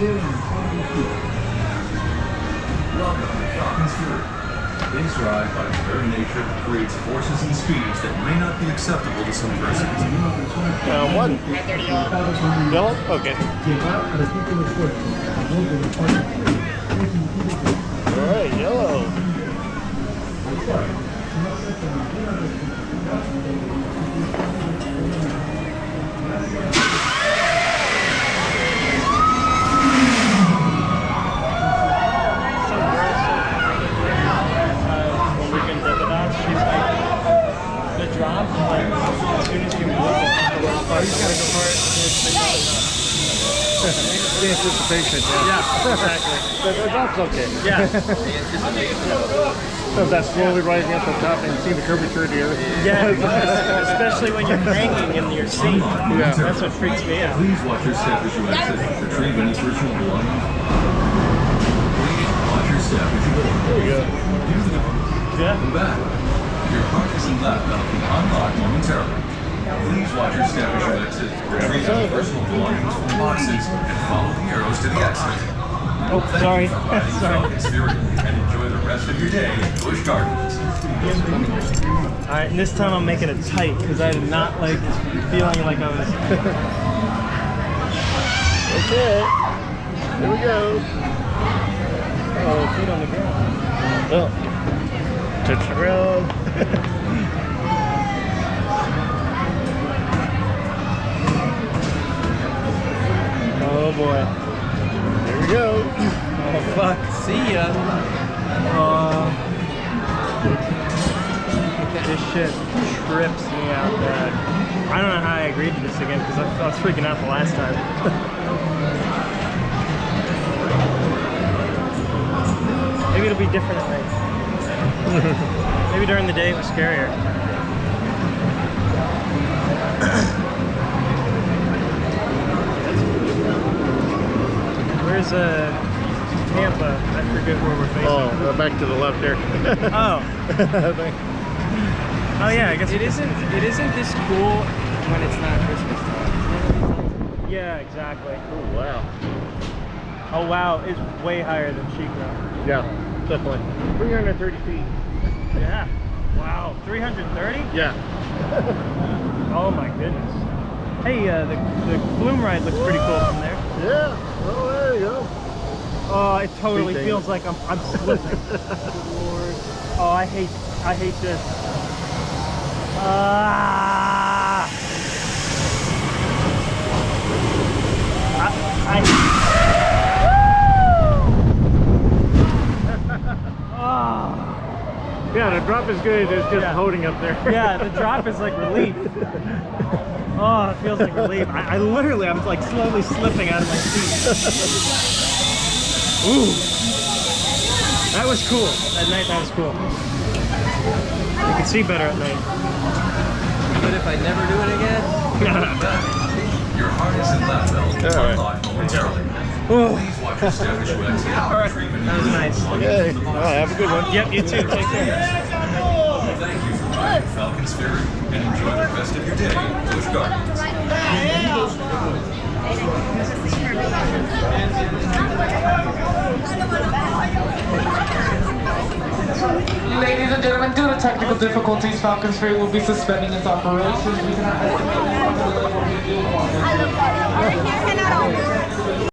Welcome to Falcon's Fury. This ride, by its very nature, creates forces and speeds that may not be acceptable to some persons. One. Yellow? Okay. Alright, yellow. Drop, like, as soon as you move it, oh, you just gotta go for it. The anticipation, yeah, exactly. The drop's okay. Yeah. So that's slowly rising up the top and seeing the curvature of the earth. Yeah, especially when you're hanging in your seat. Yeah. That's what freaks me out. Please watch your step as you exit. Retrieve any personal belongings. Please watch your step as you go. There we go. Yeah. Come back. Your parking lot belt will unlock momentarily. Please watch your step as you exit. Retrieve any personal belongings from boxes and follow the arrows to the exit. Oh, sorry. Falcon's Fury and enjoy the rest of your day at Busch Gardens. Alright, and this time I'm making it tight because I did not like feeling like I was. Okay. Here we go. Oh, feet on the ground. Oh. Touch the ground. Oh boy. Here we go. Oh fuck. See ya. This shit trips me out bad. I don't know how I agreed to this again because I was freaking out the last time. Maybe it'll be different at night. Maybe during the day it was scarier. Where's Tampa? I forget where we're facing. Oh, back to the left there. Oh. Oh yeah, I guess it isn't this cool when it's not Christmas time. Yeah, exactly. Oh wow. Oh wow, it's way higher than Chico. Yeah, definitely. 330 feet. Yeah. Wow. 330? Yeah. Oh my goodness. Hey, the flume ride looks pretty cool from there. Yeah. Oh, there you go. Oh, it totally feels like I'm slipping. Oh, I hate this. Yeah, the drop is good. It's just holding up there. Yeah, the drop is like relief. Oh, it feels like relief. I literally, I'm like slowly slipping out of my seat. Ooh. That was cool. At night, that was cool. You can see better at night. But if I never do it again? Your harness and lap belt will unlock momentarily. Please watch your step as you exit. Alright, that was nice. Okay. Well, have a good one. Yep, you too. Take care. Thank you for riding Falcon's Fury and enjoy the rest of your day at Busch Gardens. Ladies and gentlemen, due to technical difficulties, Falcon's Fury will be suspending its operations. We cannot estimate